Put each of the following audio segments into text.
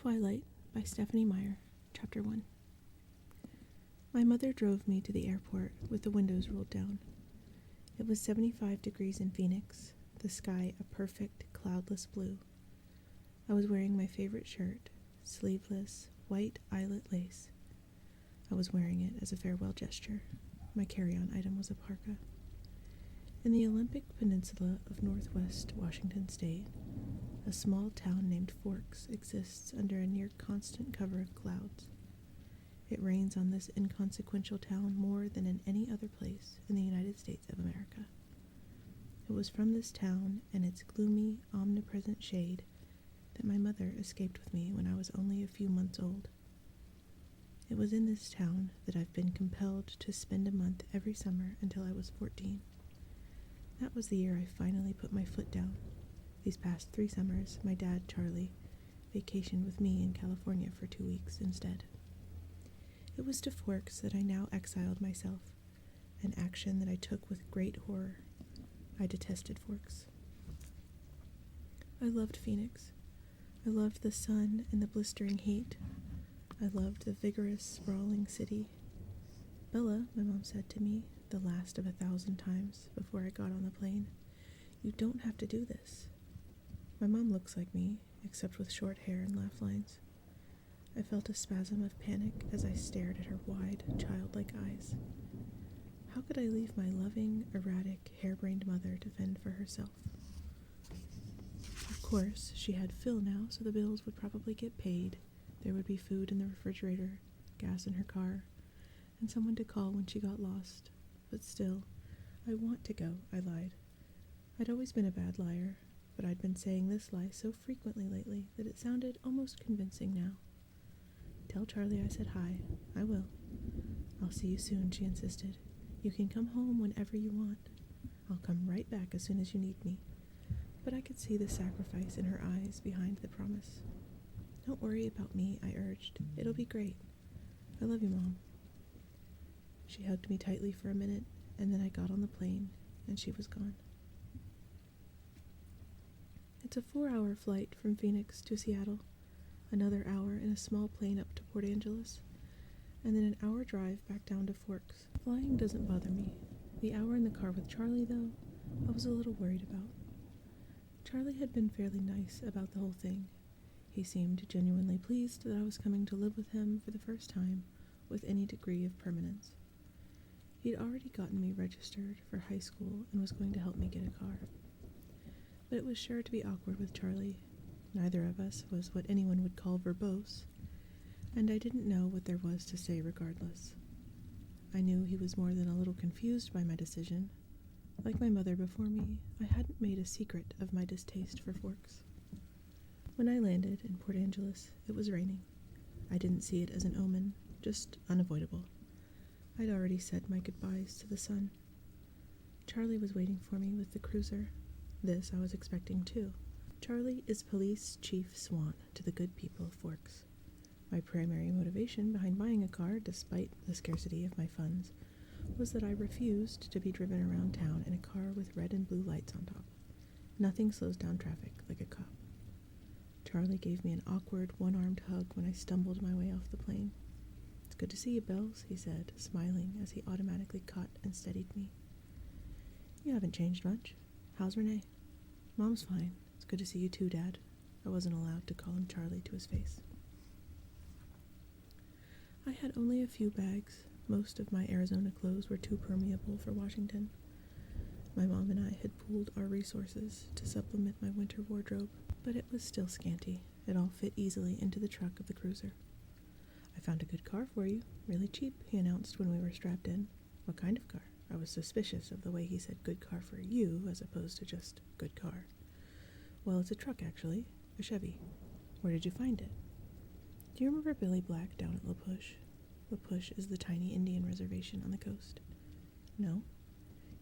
Twilight by Stephanie Meyer, Chapter 1. My mother drove me to the airport with the windows rolled down. It was 75 degrees in Phoenix, the sky a perfect, cloudless blue. I was wearing my favorite shirt, sleeveless, white eyelet lace. I was wearing it as a farewell gesture. My carry-on item was a parka. In the Olympic Peninsula of northwest Washington State, a small town named Forks exists under a near-constant cover of clouds. It rains on this inconsequential town more than in any other place in the United States of America. It was from this town and its gloomy, omnipresent shade that my mother escaped with me when I was only a few months old. It was in this town that I've been compelled to spend a month every summer until I was 14. That was the year I finally put my foot down. These past 3 summers, my dad, Charlie, vacationed with me in California for 2 weeks instead. It was to Forks that I now exiled myself, an action that I took with great horror. I detested Forks. I loved Phoenix. I loved the sun and the blistering heat. I loved the vigorous, sprawling city. Bella, my mom said to me, the last of 1,000 times before I got on the plane, you don't have to do this. My mom looks like me, except with short hair and laugh lines. I felt a spasm of panic as I stared at her wide, childlike eyes. How could I leave my loving, erratic, harebrained mother to fend for herself? Of course, she had Phil now, so the bills would probably get paid. There would be food in the refrigerator, gas in her car, and someone to call when she got lost. But still, I want to go, I lied. I'd always been a bad liar, but I'd been saying this lie so frequently lately that it sounded almost convincing now. Tell Charlie I said hi. I will. I'll see you soon, she insisted. You can come home whenever you want. I'll come right back as soon as you need me. But I could see the sacrifice in her eyes behind the promise. Don't worry about me, I urged. It'll be great. I love you, Mom. She hugged me tightly for a minute, and then I got on the plane, and she was gone. It's a 4-hour flight from Phoenix to Seattle, another hour in a small plane up to Port Angeles, and then an hour drive back down to Forks. Flying doesn't bother me. The hour in the car with Charlie, though, I was a little worried about. Charlie had been fairly nice about the whole thing. He seemed genuinely pleased that I was coming to live with him for the first time with any degree of permanence. He'd already gotten me registered for high school and was going to help me get a car. But it was sure to be awkward with Charlie. Neither of us was what anyone would call verbose, and I didn't know what there was to say regardless. I knew he was more than a little confused by my decision. Like my mother before me, I hadn't made a secret of my distaste for Forks. When I landed in Port Angeles, it was raining. I didn't see it as an omen, just unavoidable. I'd already said my goodbyes to the sun. Charlie was waiting for me with the cruiser. This I was expecting too. Charlie is Police Chief Swan to the good people of Forks. My primary motivation behind buying a car, despite the scarcity of my funds, was that I refused to be driven around town in a car with red and blue lights on top. Nothing slows down traffic like a cop. Charlie gave me an awkward, one-armed hug when I stumbled my way off the plane. It's good to see you, Bells, he said, smiling as he automatically caught and steadied me. You haven't changed much. How's Renee? Mom's fine. It's good to see you too, Dad. I wasn't allowed to call him Charlie to his face. I had only a few bags. Most of my Arizona clothes were too permeable for Washington. My mom and I had pooled our resources to supplement my winter wardrobe, but it was still scanty. It all fit easily into the truck of the cruiser. I found a good car for you, really cheap, he announced when we were strapped in. What kind of car? I was suspicious of the way he said good car for you as opposed to just good car. Well, it's a truck, actually. A Chevy. Where did you find it? Do you remember Billy Black down at La Push? La Push is the tiny Indian reservation on the coast. No.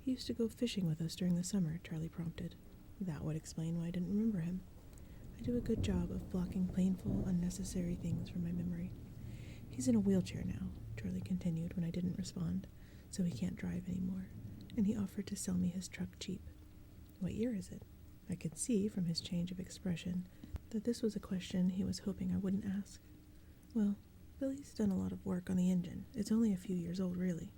He used to go fishing with us during the summer, Charlie prompted. That would explain why I didn't remember him. I do a good job of blocking painful, unnecessary things from my memory. He's in a wheelchair now, Charlie continued when I didn't respond, so he can't drive anymore, and he offered to sell me his truck cheap. What year is it? I could see from his change of expression that this was a question he was hoping I wouldn't ask. Well, Billy's done a lot of work on the engine. It's only a few years old, really.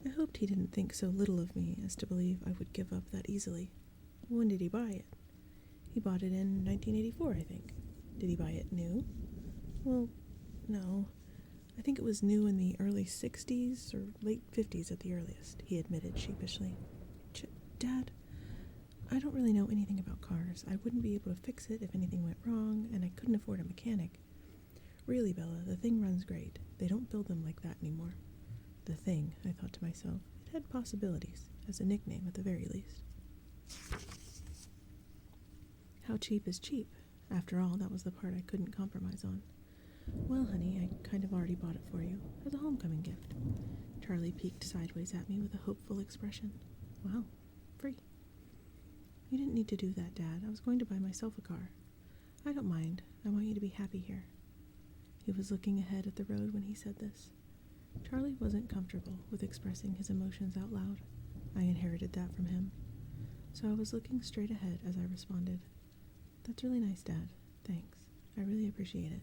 I hoped he didn't think so little of me as to believe I would give up that easily. When did he buy it? He bought it in 1984, I think. Did he buy it new? Well, no. I think it was new in the early 60s or late 50s at the earliest, he admitted sheepishly. Dad, I don't really know anything about cars. I wouldn't be able to fix it if anything went wrong, and I couldn't afford a mechanic. Really, Bella, the thing runs great. They don't build them like that anymore. The thing, I thought to myself. It had possibilities, as a nickname at the very least. How cheap is cheap? After all, that was the part I couldn't compromise on. Well, honey, I kind of already bought it for you, as a homecoming gift. Charlie peeked sideways at me with a hopeful expression. Wow, free. You didn't need to do that, Dad. I was going to buy myself a car. I don't mind. I want you to be happy here. He was looking ahead at the road when he said this. Charlie wasn't comfortable with expressing his emotions out loud. I inherited that from him. So I was looking straight ahead as I responded. That's really nice, Dad. Thanks. I really appreciate it.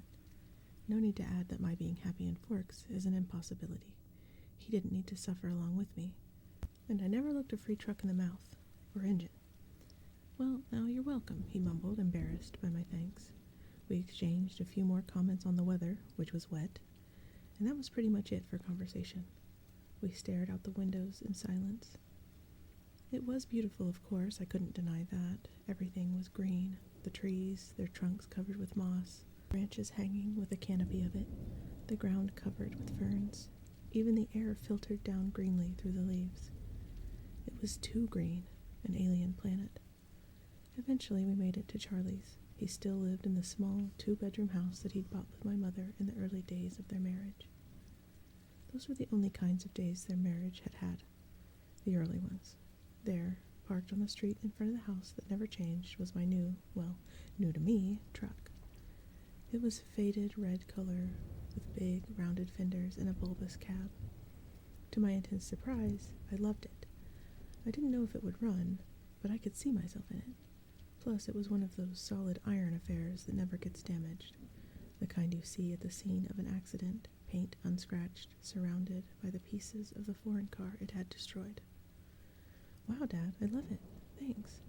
No need to add that my being happy in Forks is an impossibility. He didn't need to suffer along with me. And I never looked a free truck in the mouth, or engine. Well, now you're welcome, he mumbled, embarrassed by my thanks. We exchanged a few more comments on the weather, which was wet, and that was pretty much it for conversation. We stared out the windows in silence. It was beautiful, of course, I couldn't deny that. Everything was green, the trees, their trunks covered with moss, branches hanging with a canopy of it, the ground covered with ferns. Even the air filtered down greenly through the leaves. It was too green, an alien planet. Eventually we made it to Charlie's. He still lived in the small 2-bedroom house that he'd bought with my mother in the early days of their marriage. Those were the only kinds of days their marriage had had. The early ones. There, parked on the street in front of the house that never changed, was my new to me, truck. It was faded red color with big, rounded fenders and a bulbous cab. To my intense surprise, I loved it. I didn't know if it would run, but I could see myself in it. Plus, it was one of those solid iron affairs that never gets damaged, the kind you see at the scene of an accident, paint unscratched, surrounded by the pieces of the foreign car it had destroyed. Wow, Dad, I love it. Thanks.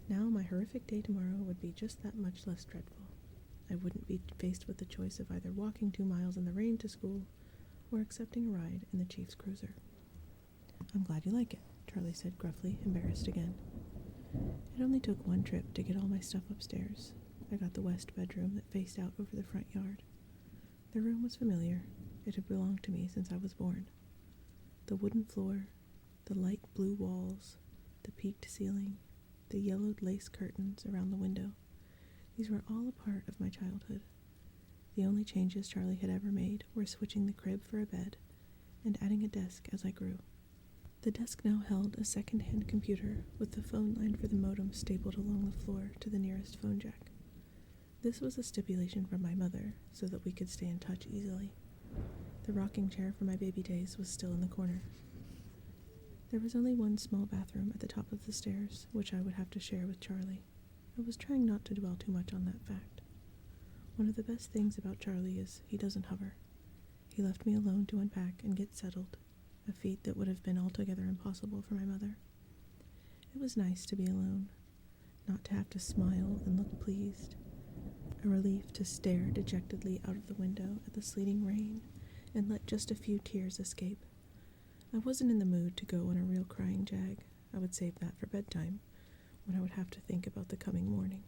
Now my horrific day tomorrow would be just that much less dreadful. I wouldn't be faced with the choice of either walking 2 miles in the rain to school or accepting a ride in the Chief's cruiser. I'm glad you like it, Charlie said gruffly, embarrassed again. It only took one trip to get all my stuff upstairs. I got the west bedroom that faced out over the front yard. The room was familiar. It had belonged to me since I was born. The wooden floor, the light blue walls, the peaked ceiling, the yellowed lace curtains around the window. These were all a part of my childhood. The only changes Charlie had ever made were switching the crib for a bed and adding a desk as I grew. The desk now held a second-hand computer with the phone line for the modem stapled along the floor to the nearest phone jack. This was a stipulation from my mother so that we could stay in touch easily. The rocking chair from my baby days was still in the corner. There was only one small bathroom at the top of the stairs, which I would have to share with Charlie. I was trying not to dwell too much on that fact. One of the best things about Charlie is he doesn't hover. He left me alone to unpack and get settled, a feat that would have been altogether impossible for my mother. It was nice to be alone, not to have to smile and look pleased, a relief to stare dejectedly out of the window at the sleeting rain and let just a few tears escape. I wasn't in the mood to go on a real crying jag. I would save that for bedtime, when I would have to think about the coming morning.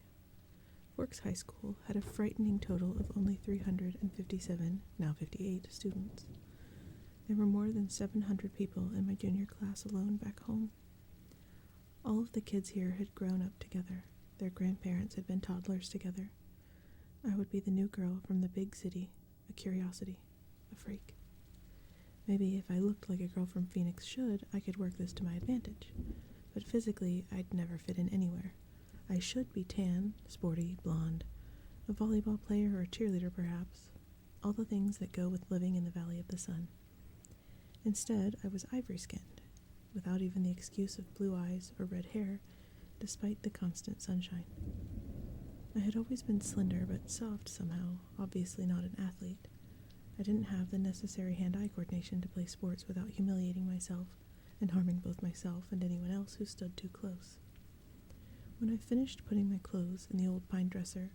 Forks High School had a frightening total of only 357, now 58, students. There were more than 700 people in my junior class alone back home. All of the kids here had grown up together. Their grandparents had been toddlers together. I would be the new girl from the big city, a curiosity, a freak. Maybe if I looked like a girl from Phoenix should, I could work this to my advantage. But physically, I'd never fit in anywhere. I should be tan, sporty, blonde, a volleyball player or a cheerleader perhaps, all the things that go with living in the Valley of the Sun. Instead, I was ivory-skinned, without even the excuse of blue eyes or red hair, despite the constant sunshine. I had always been slender but soft somehow, obviously not an athlete. I didn't have the necessary hand-eye coordination to play sports without humiliating myself and harming both myself and anyone else who stood too close. When I finished putting my clothes in the old pine dresser,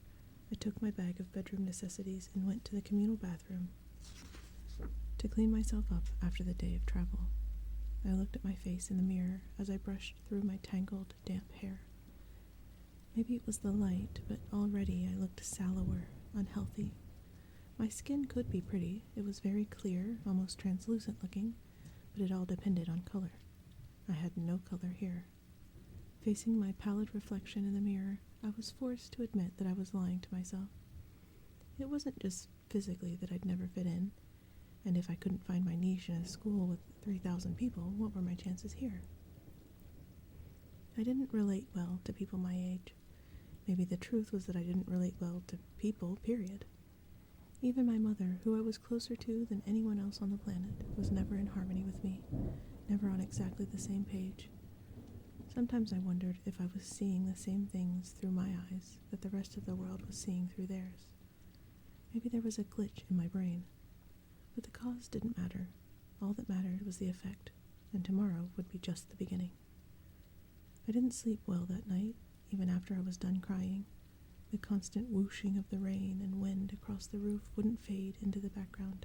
I took my bag of bedroom necessities and went to the communal bathroom to clean myself up after the day of travel. I looked at my face in the mirror as I brushed through my tangled, damp hair. Maybe it was the light, but already I looked sallower, unhealthy. My skin could be pretty. It was very clear, almost translucent looking, but it all depended on color. I had no color here. Facing my pallid reflection in the mirror, I was forced to admit that I was lying to myself. It wasn't just physically that I'd never fit in, and if I couldn't find my niche in a school with 3,000 people, what were my chances here? I didn't relate well to people my age. Maybe the truth was that I didn't relate well to people, period. Even my mother, who I was closer to than anyone else on the planet, was never in harmony with me, never on exactly the same page. Sometimes I wondered if I was seeing the same things through my eyes that the rest of the world was seeing through theirs. Maybe there was a glitch in my brain. But the cause didn't matter. All that mattered was the effect, and tomorrow would be just the beginning. I didn't sleep well that night, even after I was done crying. The constant whooshing of the rain and wind across the roof wouldn't fade into the background.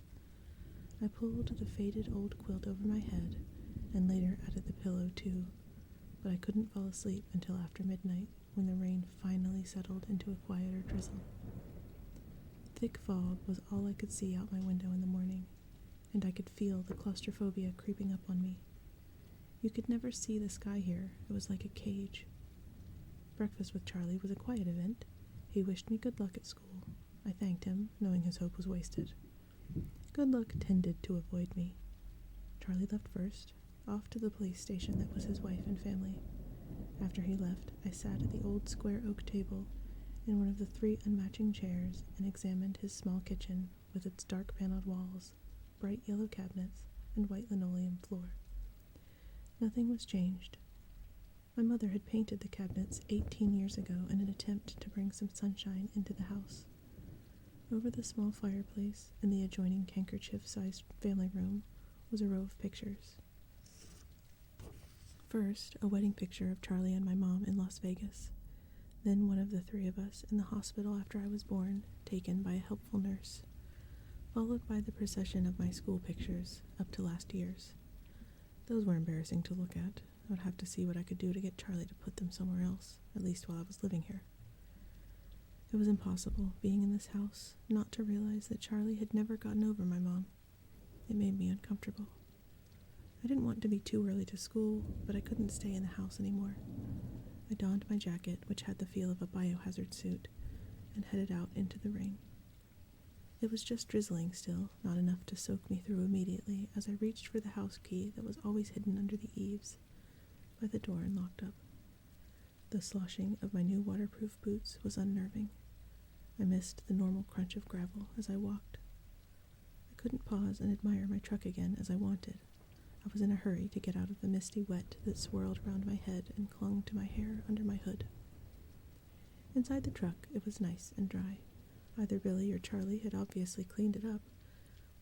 I pulled the faded old quilt over my head, and later added the pillow too, but I couldn't fall asleep until after midnight, when the rain finally settled into a quieter drizzle. Thick fog was all I could see out my window in the morning, and I could feel the claustrophobia creeping up on me. You could never see the sky here. It was like a cage. Breakfast with Charlie was a quiet event. He wished me good luck at school. I thanked him, knowing his hope was wasted. Good luck tended to avoid me. Charlie left first, off to the police station that was his wife and family. After he left, I sat at the old square oak table in one of the 3 unmatching chairs and examined his small kitchen with its dark paneled walls, bright yellow cabinets, and white linoleum floor. Nothing was changed. My mother had painted the cabinets 18 years ago in an attempt to bring some sunshine into the house. Over the small fireplace in the adjoining handkerchief-sized family room was a row of pictures. First, a wedding picture of Charlie and my mom in Las Vegas. Then one of the 3 of us in the hospital after I was born, taken by a helpful nurse. Followed by the procession of my school pictures up to last year's. Those were embarrassing to look at. I would have to see what I could do to get Charlie to put them somewhere else, at least while I was living here. It was impossible, being in this house, not to realize that Charlie had never gotten over my mom. It made me uncomfortable. I didn't want to be too early to school, but I couldn't stay in the house anymore. I donned my jacket, which had the feel of a biohazard suit, and headed out into the rain. It was just drizzling still, not enough to soak me through immediately as I reached for the house key that was always hidden under the eaves, by the door and locked up. The sloshing of my new waterproof boots was unnerving. I missed the normal crunch of gravel as I walked. I couldn't pause and admire my truck again as I wanted. I was in a hurry to get out of the misty wet that swirled around my head and clung to my hair under my hood. Inside the truck, it was nice and dry. Either Billy or Charlie had obviously cleaned it up,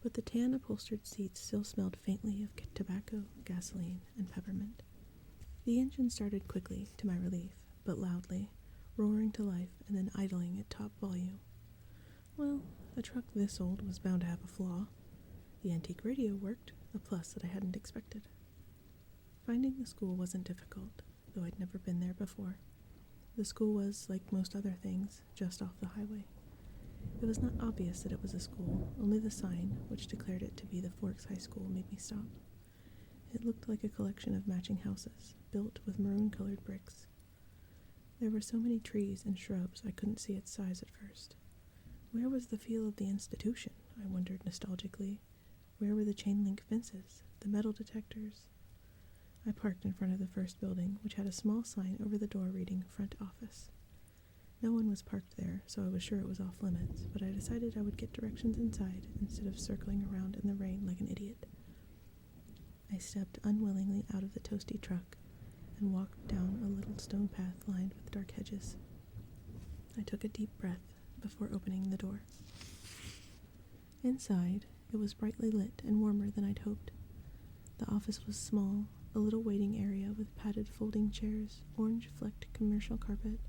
but the tan upholstered seats still smelled faintly of tobacco, gasoline, and peppermint. The engine started quickly, to my relief, but loudly, roaring to life and then idling at top volume. Well, a truck this old was bound to have a flaw. The antique radio worked, a plus that I hadn't expected. Finding the school wasn't difficult, though I'd never been there before. The school was, like most other things, just off the highway. It was not obvious that it was a school, only the sign, which declared it to be the Forks High School, made me stop. It looked like a collection of matching houses, built with maroon-colored bricks. There were so many trees and shrubs I couldn't see its size at first. Where was the feel of the institution? I wondered nostalgically. Where were the chain-link fences, the metal detectors? I parked in front of the first building, which had a small sign over the door reading Front Office. No one was parked there, so I was sure it was off limits, but I decided I would get directions inside instead of circling around in the rain like an idiot. I stepped unwillingly out of the toasty truck and walked down a little stone path lined with dark hedges. I took a deep breath before opening the door. Inside, it was brightly lit and warmer than I'd hoped. The office was small, a little waiting area with padded folding chairs, orange-flecked commercial carpet,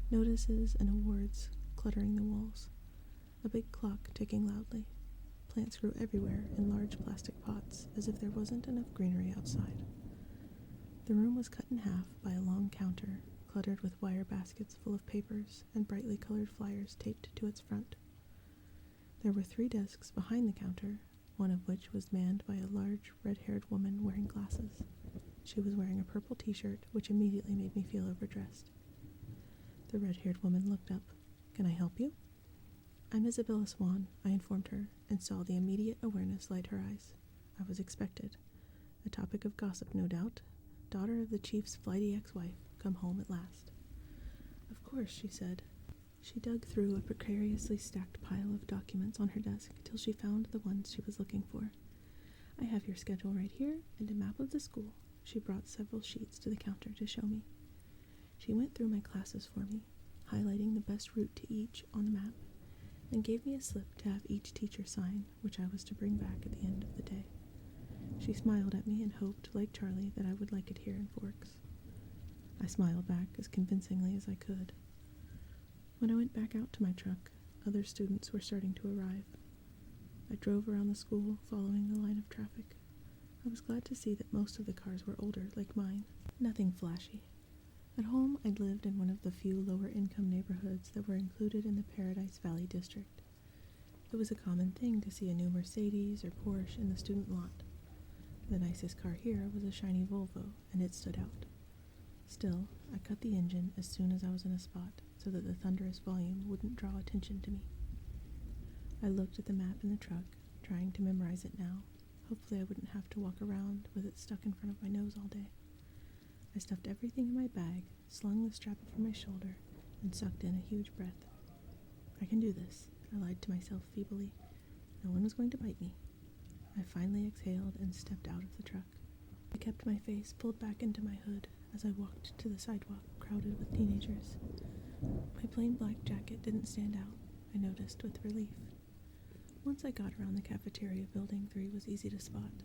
notices and awards cluttering the walls. A big clock ticking loudly. Plants grew everywhere in large plastic pots, as if there wasn't enough greenery outside. The room was cut in half by a long counter, cluttered with wire baskets full of papers and brightly colored flyers taped to its front. There were 3 desks behind the counter, one of which was manned by a large, red-haired woman wearing glasses. She was wearing a purple t-shirt, which immediately made me feel overdressed. The red-haired woman looked up. "Can I help you?" "I'm Isabella Swan," I informed her, and saw the immediate awareness light her eyes. I was expected. A topic of gossip, no doubt. Daughter of the chief's flighty ex-wife, come home at last. "Of course," she said. She dug through a precariously stacked pile of documents on her desk till she found the ones she was looking for. "I have your schedule right here and a map of the school." She brought several sheets to the counter to show me. She went through my classes for me, highlighting the best route to each on the map, and gave me a slip to have each teacher sign, which I was to bring back at the end of the day. She smiled at me and hoped, like Charlie, that I would like it here in Forks. I smiled back as convincingly as I could. When I went back out to my truck, other students were starting to arrive. I drove around the school, following the line of traffic. I was glad to see that most of the cars were older, like mine. Nothing flashy. At home, I'd lived in one of the few lower-income neighborhoods that were included in the Paradise Valley district. It was a common thing to see a new Mercedes or Porsche in the student lot. The nicest car here was a shiny Volvo, and it stood out. Still, I cut the engine as soon as I was in a spot, so that the thunderous volume wouldn't draw attention to me. I looked at the map in the truck, trying to memorize it now. Hopefully I wouldn't have to walk around with it stuck in front of my nose all day. I stuffed everything in my bag, slung the strap over my shoulder, and sucked in a huge breath. I can do this, I lied to myself feebly. No one was going to bite me. I finally exhaled and stepped out of the truck. I kept my face pulled back into my hood as I walked to the sidewalk crowded with teenagers. My plain black jacket didn't stand out, I noticed with relief. Once I got around the cafeteria, Building 3 was easy to spot.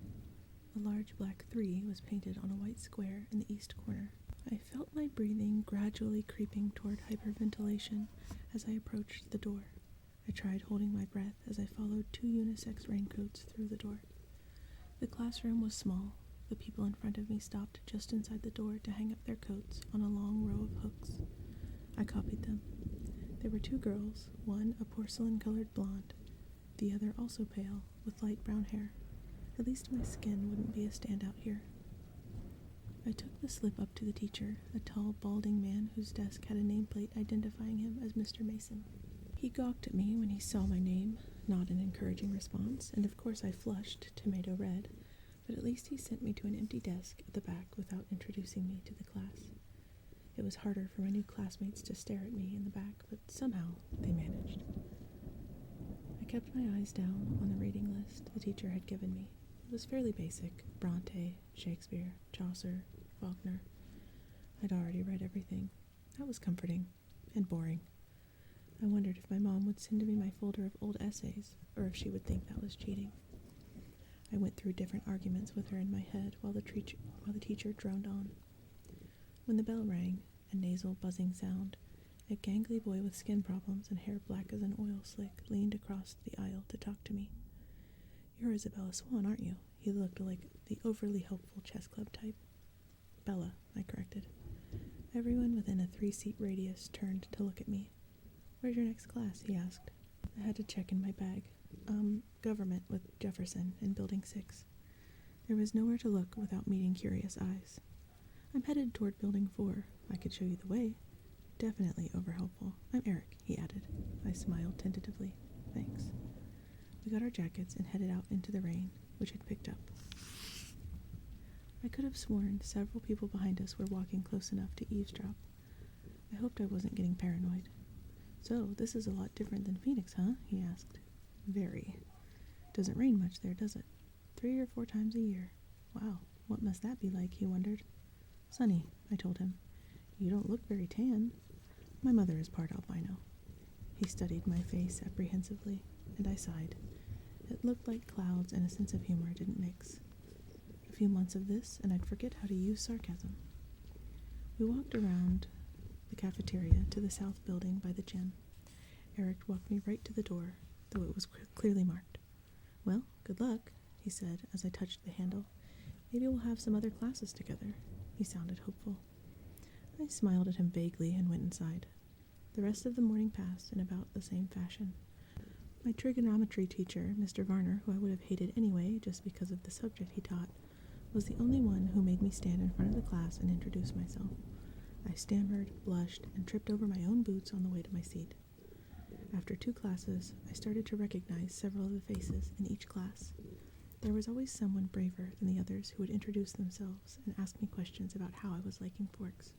A large black 3 was painted on a white square in the east corner. I felt my breathing gradually creeping toward hyperventilation as I approached the door. I tried holding my breath as I followed 2 unisex raincoats through the door. The classroom was small. The people in front of me stopped just inside the door to hang up their coats on a long row of hooks. I copied them. There were 2 girls, one a porcelain-colored blonde, the other also pale, with light brown hair. At least my skin wouldn't be a standout here. I took the slip up to the teacher, a tall, balding man whose desk had a nameplate identifying him as Mr. Mason. He gawked at me when he saw my name, not an encouraging response, and of course I flushed, tomato red, but at least he sent me to an empty desk at the back without introducing me to the class. It was harder for my new classmates to stare at me in the back, but somehow they managed. I kept my eyes down on the reading list the teacher had given me. It was fairly basic: Bronte, Shakespeare, Chaucer, Faulkner. I'd already read everything. That was comforting and boring. I wondered if my mom would send me my folder of old essays, or if she would think that was cheating. I went through different arguments with her in my head while the teacher droned on. When the bell rang, a nasal buzzing sound, a gangly boy with skin problems and hair black as an oil slick leaned across the aisle to talk to me. "You're Isabella Swan, aren't you?" He looked like the overly helpful chess club type. "Bella," I corrected. Everyone within a 3-seat radius turned to look at me. "Where's your next class?" he asked. I had to check in my bag. Government with Jefferson in Building 6. There was nowhere to look without meeting curious eyes. "I'm headed toward Building 4. I could show you the way." Definitely overhelpful. "I'm Eric," he added. I smiled tentatively. "Thanks." We got our jackets and headed out into the rain, which had picked up. I could have sworn several people behind us were walking close enough to eavesdrop. I hoped I wasn't getting paranoid. "So, this is a lot different than Phoenix, huh?" he asked. "Very. Doesn't rain much there, does it? 3 or 4 times a year. Wow, what must that be like?" he wondered. "Sunny," I told him. "You don't look very tan." My mother is part albino." He studied my face apprehensively, and I sighed. It looked like clouds and a sense of humor didn't mix. A few months of this, and I'd forget how to use sarcasm. We walked around the cafeteria to the south building by the gym. Eric walked me right to the door, though it was clearly marked. "Well, good luck," he said as I touched the handle. "Maybe we'll have some other classes together." He sounded hopeful. I smiled at him vaguely and went inside. The rest of the morning passed in about the same fashion. My trigonometry teacher, Mr. Varner, who I would have hated anyway just because of the subject he taught, was the only one who made me stand in front of the class and introduce myself. I stammered, blushed, and tripped over my own boots on the way to my seat. After 2 classes, I started to recognize several of the faces in each class. There was always someone braver than the others who would introduce themselves and ask me questions about how I was liking forks.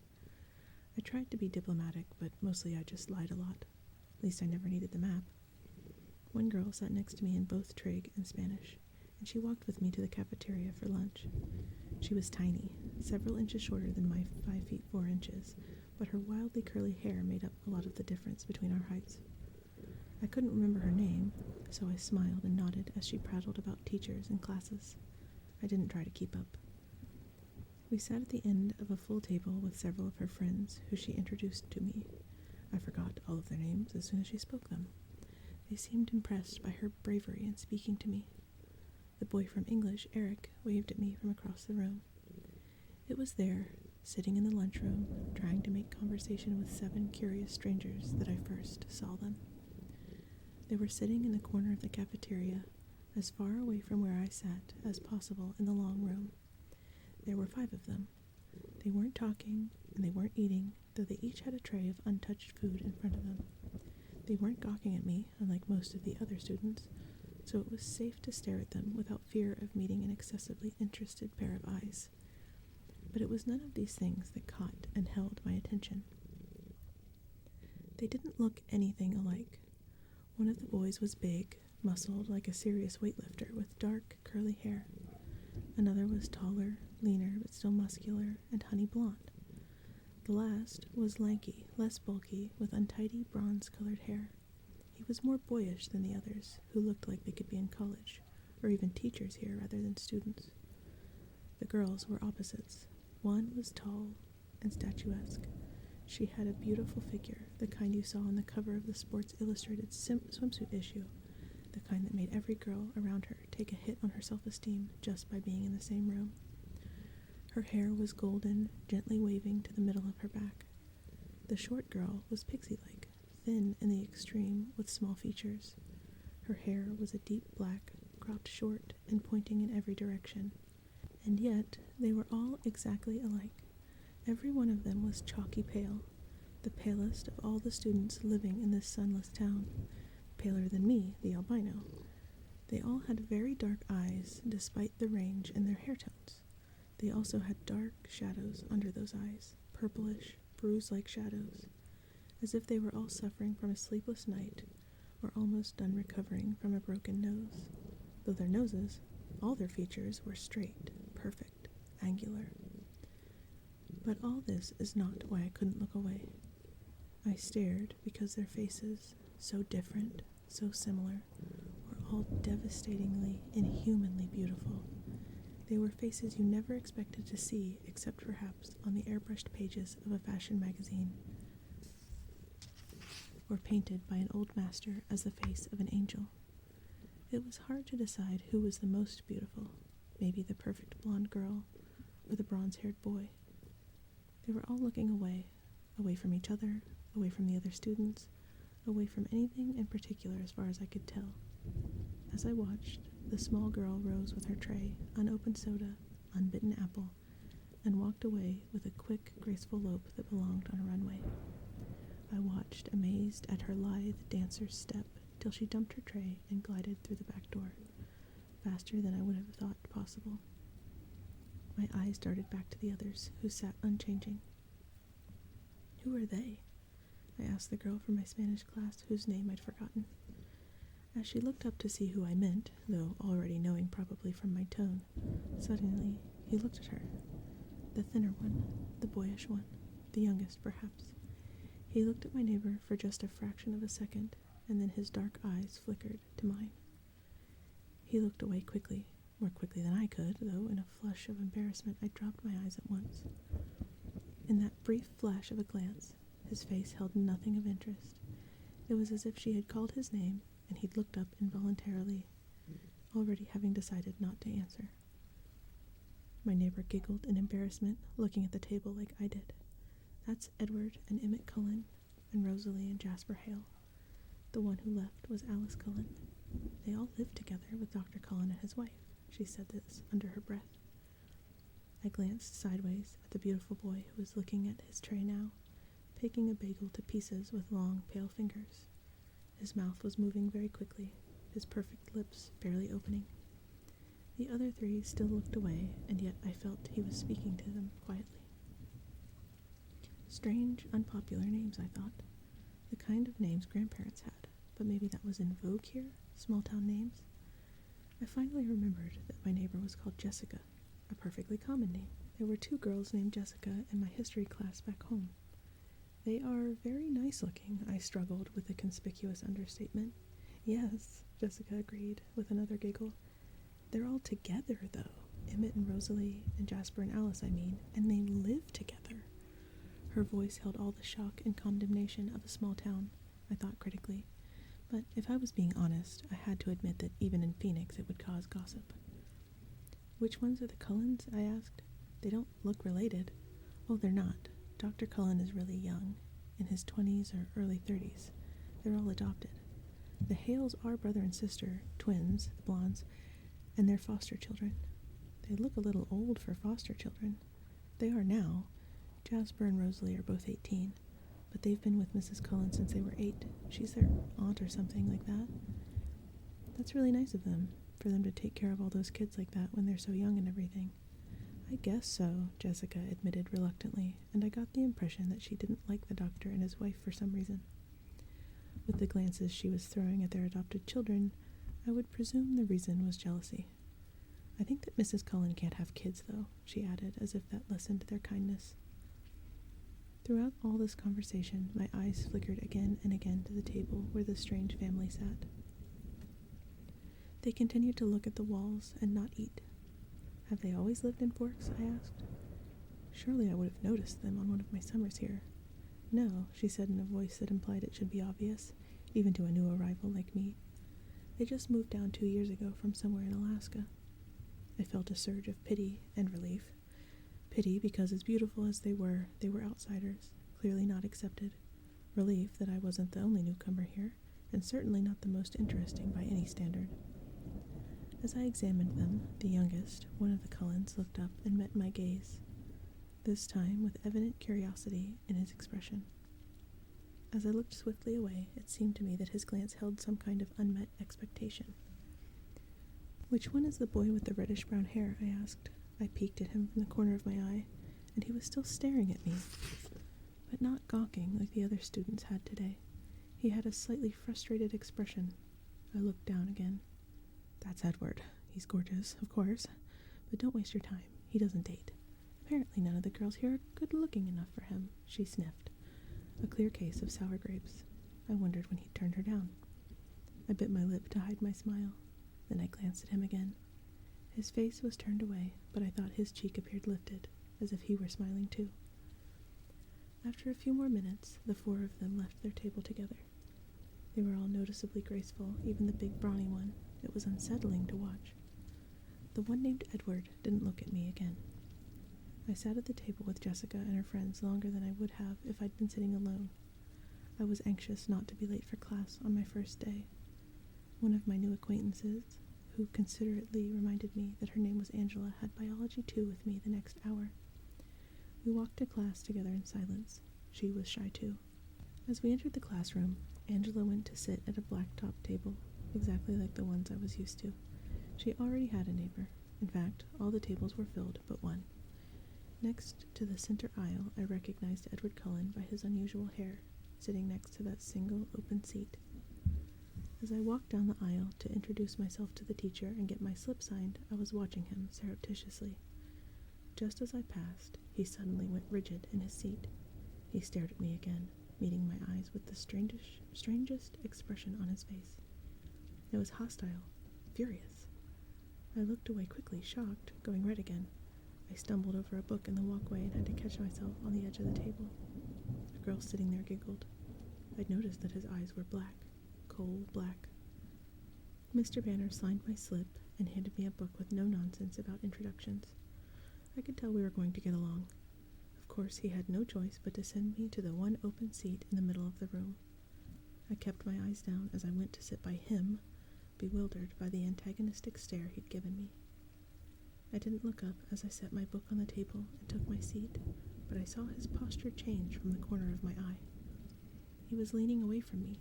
I tried to be diplomatic, but mostly I just lied a lot. At least I never needed the map. One girl sat next to me in both Trig and Spanish, and she walked with me to the cafeteria for lunch. She was tiny, several inches shorter than my 5 feet 4 inches, but her wildly curly hair made up a lot of the difference between our heights. I couldn't remember her name, so I smiled and nodded as she prattled about teachers and classes. I didn't try to keep up. We sat at the end of a full table with several of her friends, who she introduced to me. I forgot all of their names as soon as she spoke them. They seemed impressed by her bravery in speaking to me. The boy from English, Eric, waved at me from across the room. It was there, sitting in the lunchroom, trying to make conversation with 7 curious strangers, that I first saw them. They were sitting in the corner of the cafeteria, as far away from where I sat as possible in the long room. There were 5 of them. They weren't talking, and they weren't eating, though they each had a tray of untouched food in front of them. They weren't gawking at me, unlike most of the other students, so it was safe to stare at them without fear of meeting an excessively interested pair of eyes. But it was none of these things that caught and held my attention. They didn't look anything alike. One of the boys was big, muscled like a serious weightlifter with dark, curly hair. Another was taller, leaner, but still muscular, and honey blonde. The last was lanky, less bulky, with untidy, bronze-colored hair. He was more boyish than the others, who looked like they could be in college, or even teachers here rather than students. The girls were opposites. One was tall and statuesque. She had a beautiful figure, the kind you saw on the cover of the Sports Illustrated swimsuit issue, the kind that made every girl around her take a hit on her self-esteem just by being in the same room. Her hair was golden, gently waving to the middle of her back. The short girl was pixie-like, thin in the extreme with small features. Her hair was a deep black, cropped short and pointing in every direction. And yet they were all exactly alike. Every one of them was chalky pale, the palest of all the students living in this sunless town, paler than me, the albino. They all had very dark eyes, despite the range in their hair tones. They also had dark shadows under those eyes, purplish, bruise-like shadows, as if they were all suffering from a sleepless night or almost done recovering from a broken nose, though their noses, all their features, were straight, perfect, angular. But all this is not why I couldn't look away. I stared because their faces, so different, so similar, were all devastatingly, inhumanly beautiful. They were faces you never expected to see except perhaps on the airbrushed pages of a fashion magazine, or painted by an old master as the face of an angel. It was hard to decide who was the most beautiful, maybe the perfect blonde girl or the bronze-haired boy. They were all looking away, away from each other, away from the other students, away from anything in particular as far as I could tell. As I watched, the small girl rose with her tray, unopened soda, unbitten apple, and walked away with a quick, graceful lope that belonged on a runway. I watched, amazed at her lithe dancer's step, till she dumped her tray and glided through the back door, faster than I would have thought possible. My eyes darted back to the others, who sat unchanging. "Who are they?" I asked the girl from my Spanish class, whose name I'd forgotten. As she looked up to see who I meant, though already knowing probably from my tone, suddenly he looked at her. The thinner one, the boyish one, the youngest perhaps. He looked at my neighbor for just a fraction of a second, and then his dark eyes flickered to mine. He looked away quickly, more quickly than I could, though in a flush of embarrassment I dropped my eyes at once. In that brief flash of a glance, his face held nothing of interest. It was as if she had called his name, and he'd looked up involuntarily, already having decided not to answer. My neighbor giggled in embarrassment, looking at the table like I did. That's Edward and Emmett Cullen, and Rosalie and Jasper Hale. The one who left was Alice Cullen. They all lived together with Dr. Cullen and his wife. She said this under her breath. I glanced sideways at the beautiful boy who was looking at his tray now, picking a bagel to pieces with long, pale fingers. His mouth was moving very quickly, his perfect lips barely opening. The other three still looked away, and yet I felt he was speaking to them quietly. Strange, unpopular names, I thought. The kind of names grandparents had, but maybe that was in vogue here, small-town names. I finally remembered that my neighbor was called Jessica, a perfectly common name. There were 2 girls named Jessica in my history class back home. They are very nice-looking, I struggled with a conspicuous understatement. Yes, Jessica agreed, with another giggle. They're all together, though. Emmett and Rosalie, and Jasper and Alice, I mean, and they live together. Her voice held all the shock and condemnation of a small town, I thought critically. But if I was being honest, I had to admit that even in Phoenix it would cause gossip. Which ones are the Cullens? I asked. They don't look related. Oh, they're not. Dr. Cullen is really young, in his 20s or early 30s. They're all adopted. The Hales are brother and sister, twins, the blondes, and they're foster children. They look a little old for foster children. They are now. Jasper and Rosalie are both 18, but they've been with Mrs. Cullen since they were 8. She's their aunt or something like that. That's really nice of them, for them to take care of all those kids like that when they're so young and everything. I guess so, Jessica admitted reluctantly, and I got the impression that she didn't like the doctor and his wife for some reason. With the glances she was throwing at their adopted children, I would presume the reason was jealousy. I think that Mrs. Cullen can't have kids, though, she added, as if that lessened their kindness. Throughout all this conversation, my eyes flickered again and again to the table where the strange family sat. They continued to look at the walls and not eat. Have they always lived in Forks? I asked. Surely I would have noticed them on one of my summers here. No, she said in a voice that implied it should be obvious, even to a new arrival like me. They just moved down 2 years ago from somewhere in Alaska. I felt a surge of pity and relief. Pity because, as beautiful as they were outsiders, clearly not accepted. Relief that I wasn't the only newcomer here, and certainly not the most interesting by any standard. As I examined them, the youngest, one of the Cullens, looked up and met my gaze, this time with evident curiosity in his expression. As I looked swiftly away, it seemed to me that his glance held some kind of unmet expectation. "Which one is the boy with the reddish-brown hair?" I asked. I peeked at him from the corner of my eye, and he was still staring at me, but not gawking like the other students had today. He had a slightly frustrated expression. I looked down again. "That's Edward. He's gorgeous, of course, but don't waste your time. He doesn't date. Apparently none of the girls here are good-looking enough for him," she sniffed. A clear case of sour grapes. I wondered when he'd turned her down. I bit my lip to hide my smile. Then I glanced at him again. His face was turned away, but I thought his cheek appeared lifted, as if he were smiling too. After a few more minutes, the 4 of them left their table together. They were all noticeably graceful, even the big brawny one. It was unsettling to watch. The one named Edward didn't look at me again. I sat at the table with Jessica and her friends longer than I would have if I'd been sitting alone. I was anxious not to be late for class on my first day. One of my new acquaintances, who considerately reminded me that her name was Angela, had biology 2 with me the next hour. We walked to class together in silence. She was shy too. As we entered the classroom, Angela went to sit at a black-top table, exactly like the ones I was used to. She already had a neighbor. In fact, all the tables were filled but one. Next to the center aisle, I recognized Edward Cullen by his unusual hair, sitting next to that single open seat. As I walked down the aisle to introduce myself to the teacher and get my slip signed, I was watching him surreptitiously. Just as I passed, he suddenly went rigid in his seat. He stared at me again, meeting my eyes with the strangest expression on his face. It was hostile, furious. I looked away quickly, shocked, going red again. I stumbled over a book in the walkway and had to catch myself on the edge of the table. A girl sitting there giggled. I'd noticed that his eyes were black, coal black. Mr. Banner signed my slip and handed me a book with no nonsense about introductions. I could tell we were going to get along. Of course, he had no choice but to send me to the one open seat in the middle of the room. I kept my eyes down as I went to sit by him, bewildered by the antagonistic stare he'd given me. I didn't look up as I set my book on the table and took my seat, but I saw his posture change from the corner of my eye. He was leaning away from me,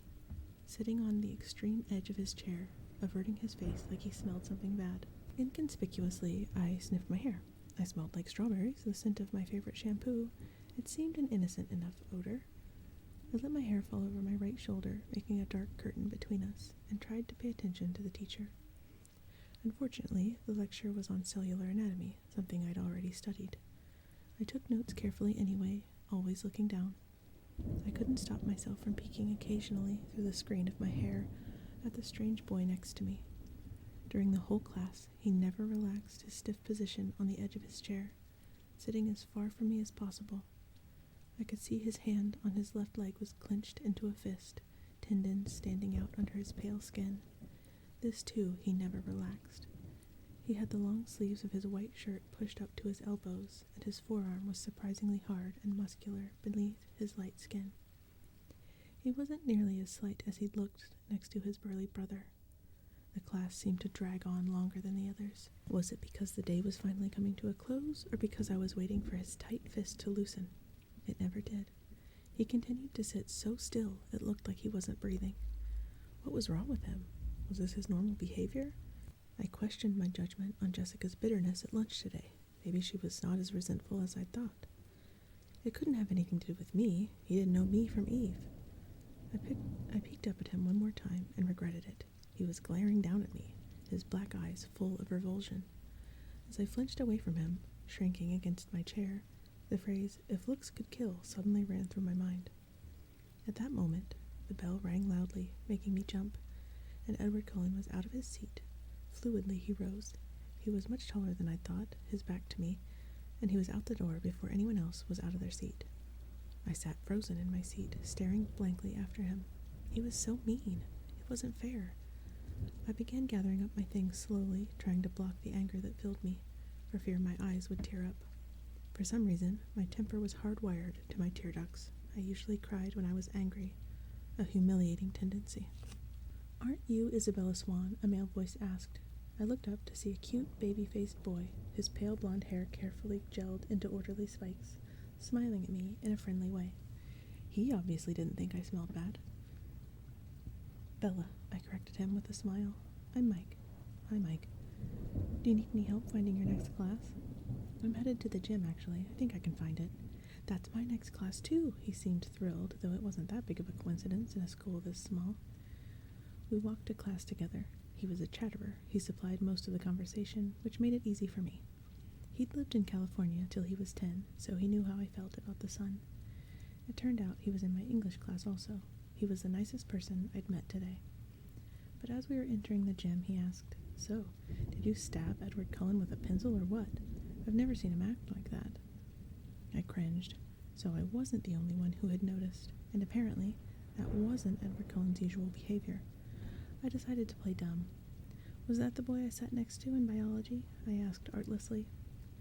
sitting on the extreme edge of his chair, averting his face like he smelled something bad. Inconspicuously, I sniffed my hair. I smelled like strawberries, the scent of my favorite shampoo. It seemed an innocent enough odor. I let my hair fall over my right shoulder, making a dark curtain between us, and tried to pay attention to the teacher. Unfortunately, the lecture was on cellular anatomy, something I'd already studied. I took notes carefully anyway, always looking down. I couldn't stop myself from peeking occasionally through the screen of my hair at the strange boy next to me. During the whole class, he never relaxed his stiff position on the edge of his chair, sitting as far from me as possible. I could see his hand on his left leg was clenched into a fist, tendons standing out under his pale skin. This, too, he never relaxed. He had the long sleeves of his white shirt pushed up to his elbows, and his forearm was surprisingly hard and muscular beneath his light skin. He wasn't nearly as slight as he'd looked next to his burly brother. The class seemed to drag on longer than the others. Was it because the day was finally coming to a close, or because I was waiting for his tight fist to loosen? It never did. He continued to sit so still it looked like he wasn't breathing. What was wrong with him? Was this his normal behavior? I questioned my judgment on Jessica's bitterness at lunch today. Maybe she was not as resentful as I'd thought. It couldn't have anything to do with me. He didn't know me from Eve. I peeked up at him one more time and regretted it. He was glaring down at me, his black eyes full of revulsion. As I flinched away from him, shrinking against my chair, the phrase, "if looks could kill," suddenly ran through my mind. At that moment, the bell rang loudly, making me jump, and Edward Cullen was out of his seat. Fluidly he rose. He was much taller than I'd thought, his back to me, and he was out the door before anyone else was out of their seat. I sat frozen in my seat, staring blankly after him. He was so mean. It wasn't fair. I began gathering up my things slowly, trying to block the anger that filled me, for fear my eyes would tear up. For some reason, my temper was hardwired to my tear ducts. I usually cried when I was angry, a humiliating tendency. "Aren't you Isabella Swan?" a male voice asked. I looked up to see a cute, baby-faced boy, his pale blonde hair carefully gelled into orderly spikes, smiling at me in a friendly way. He obviously didn't think I smelled bad. "Bella," I corrected him with a smile. "I'm Mike." "Hi, Mike. Do you need any help finding your next class?" "I'm headed to the gym, actually. I think I can find it." "That's my next class, too." He seemed thrilled, though it wasn't that big of a coincidence in a school this small. We walked to class together. He was a chatterer. He supplied most of the conversation, which made it easy for me. He'd lived in California till he was 10, so he knew how I felt about the sun. It turned out he was in my English class also. He was the nicest person I'd met today. But as we were entering the gym, he asked, "So, did you stab Edward Cullen with a pencil or what? I've never seen him act like that." I cringed. So I wasn't the only one who had noticed, and apparently that wasn't Edward Cullen's usual behavior. I decided to play dumb. "Was that the boy I sat next to in biology?" I asked artlessly.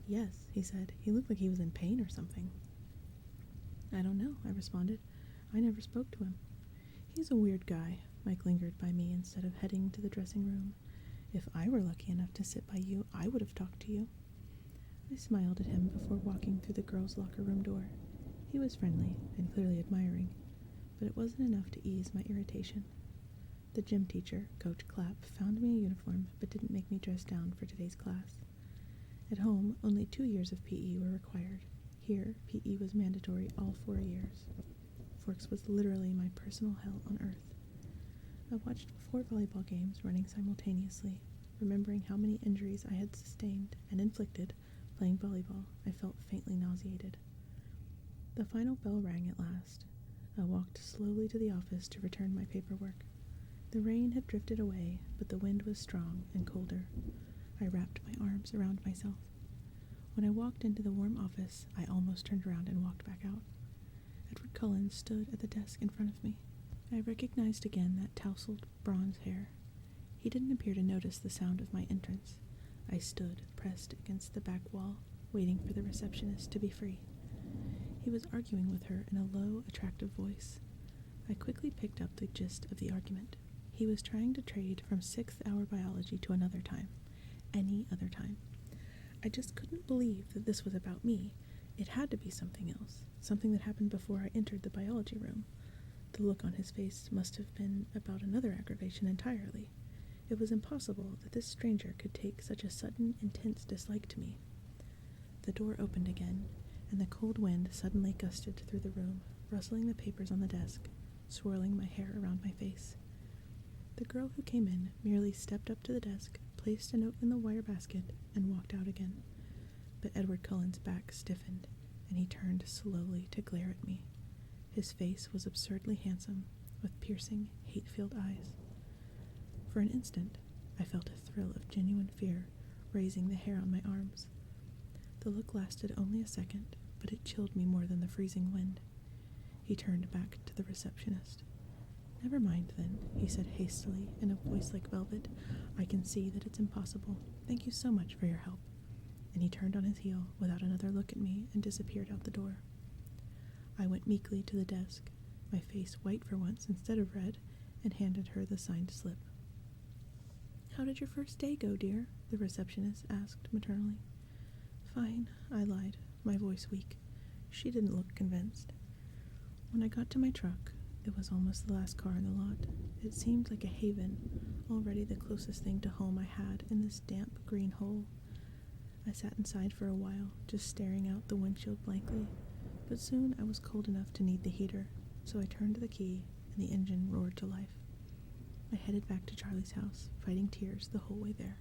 "Yes," he said. "He looked like he was in pain or something." "I don't know," I responded. "I never spoke to him." "He's a weird guy." Mike lingered by me instead of heading to the dressing room. "If I were lucky enough to sit by you, I would have talked to you." I smiled at him before walking through the girls' locker room door. He was friendly and clearly admiring, but it wasn't enough to ease my irritation. The gym teacher, Coach Clapp, found me a uniform but didn't make me dress down for today's class. At home, only 2 years of PE were required. Here, PE was mandatory all 4 years. Forks was literally my personal hell on earth. I watched 4 volleyball games running simultaneously. Remembering how many injuries I had sustained and inflicted playing volleyball, I felt faintly nauseated. The final bell rang at last. I walked slowly to the office to return my paperwork. The rain had drifted away, but the wind was strong and colder. I wrapped my arms around myself. When I walked into the warm office, I almost turned around and walked back out. Edward Cullen stood at the desk in front of me. I recognized again that tousled bronze hair. He didn't appear to notice the sound of my entrance. I stood, pressed against the back wall, waiting for the receptionist to be free. He was arguing with her in a low, attractive voice. I quickly picked up the gist of the argument. He was trying to trade from 6th hour biology to another time. Any other time. I just couldn't believe that this was about me. It had to be something else, something that happened before I entered the biology room. The look on his face must have been about another aggravation entirely. It was impossible that this stranger could take such a sudden, intense dislike to me. The door opened again, and the cold wind suddenly gusted through the room, rustling the papers on the desk, swirling my hair around my face. The girl who came in merely stepped up to the desk, placed a note in the wire basket, and walked out again. But Edward Cullen's back stiffened, and he turned slowly to glare at me. His face was absurdly handsome, with piercing, hate-filled eyes. For an instant, I felt a thrill of genuine fear, raising the hair on my arms. The look lasted only a second, but it chilled me more than the freezing wind. He turned back to the receptionist. "Never mind, then," he said hastily, in a voice like velvet. "I can see that it's impossible. Thank you so much for your help." And he turned on his heel without another look at me and disappeared out the door. I went meekly to the desk, my face white for once instead of red, and handed her the signed slip. "How did your first day go, dear?" the receptionist asked maternally. "Fine," I lied, my voice weak. She didn't look convinced. When I got to my truck, it was almost the last car in the lot. It seemed like a haven, already the closest thing to home I had in this damp green hole. I sat inside for a while, just staring out the windshield blankly, but soon I was cold enough to need the heater, so I turned the key and the engine roared to life. I headed back to Charlie's house, fighting tears the whole way there.